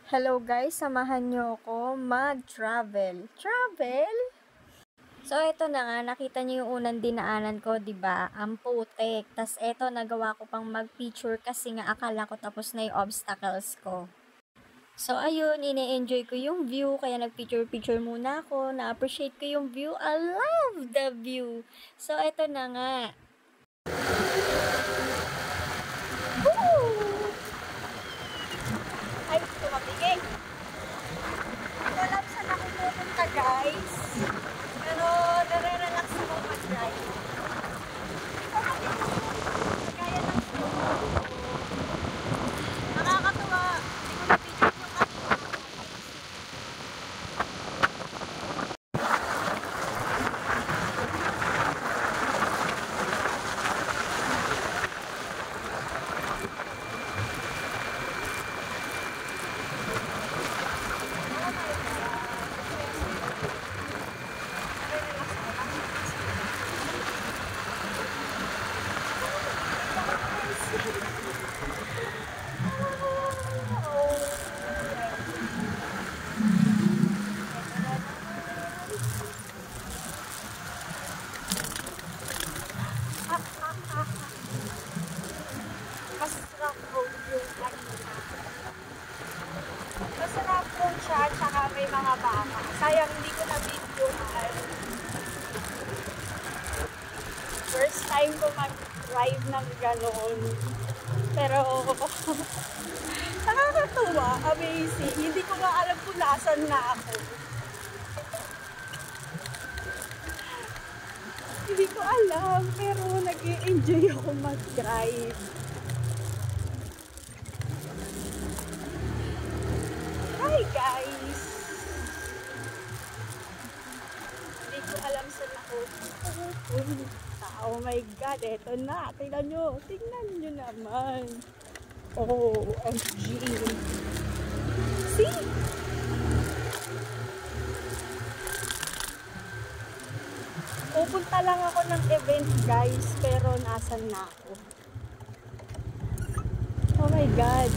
Hello guys, samahan nyo ako mag-travel. Travel? So, ito na nga, nakita nyo yung unang dinaanan ko, diba? Ang putek. Tas, ito, nagawa ko pang mag-picture kasi nga akala ko tapos na yung obstacles ko. So, ayun, ine-enjoy ko yung view, kaya nag-picture-picture muna ako. Na-appreciate ko yung view. I love the view. So, ito na nga. Woo! Ay, tumapigay. Hindi alam saan ako pupunta, guys. Pero, nare-relax ako mag-drive. Kaya ng slow. Nakakatuwa. Hindi ko na-picture yung kanina. Masarap road yung kanina. Masarap road siya, tsaka may mga baka. Sayang hindi ko na-videohan. First time ko mag-drive ng gano'n. Pero, nakakatuwa, amazing. Hindi ko nga alam kung nasan na ako. Hindi ko alam, pero nag-i-enjoy ako mag-drive. Hi guys! Hindi ko alam saan ako. Oh my God, eto na. Tingnan nyo naman. Oh, OMG. See? Pupunta lang ako ng event guys, pero nasan na ako? Oh my God.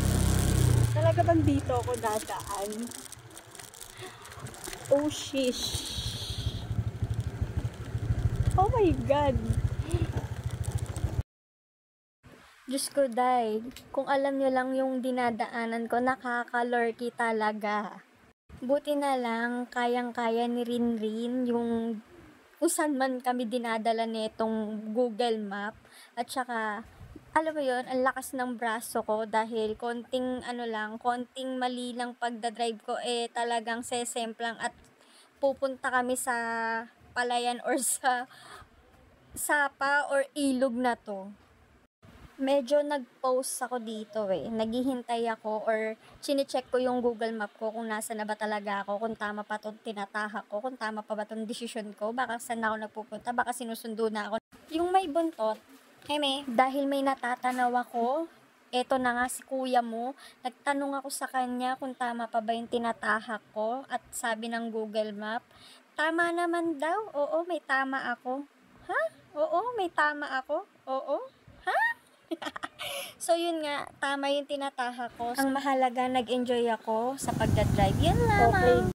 Talaga bang dito ako dadaan? Oh shish. Oh my God. Diyos ko, day. Kung alam nyo lang yung dinadaanan ko, nakaka-lurky talaga. Buti na lang, kayang-kaya ni Rinrin yung kung saan man kami dinadala nitong Google Map. At saka, alam mo yun, ang lakas ng braso ko dahil konting mali lang pagdadrive ko talagang sesemplang at pupunta kami sa palayan or sa sapa or ilog na to. Medyo nag-post ako dito naghihintay ako or chine-check ko yung Google Map ko kung nasa na ba talaga ako, kung tama pa itong tinatahak ko, kung tama pa ba itong desisyon ko, baka saan ako nagpupunta, baka sinusundo na ako. Yung may buntot, dahil may natatanaw ako, eto na nga si kuya mo, nagtanong ako sa kanya kung tama pa ba yung tinatahak ko at sabi ng Google Map, tama naman daw, oo may tama ako. Ha? Oo, may tama ako? Oo? Ha? So yun nga, tama yung tinatahak ko. Ang mahalaga, nag-enjoy ako sa pagdadrive. Yan lamang. Okay.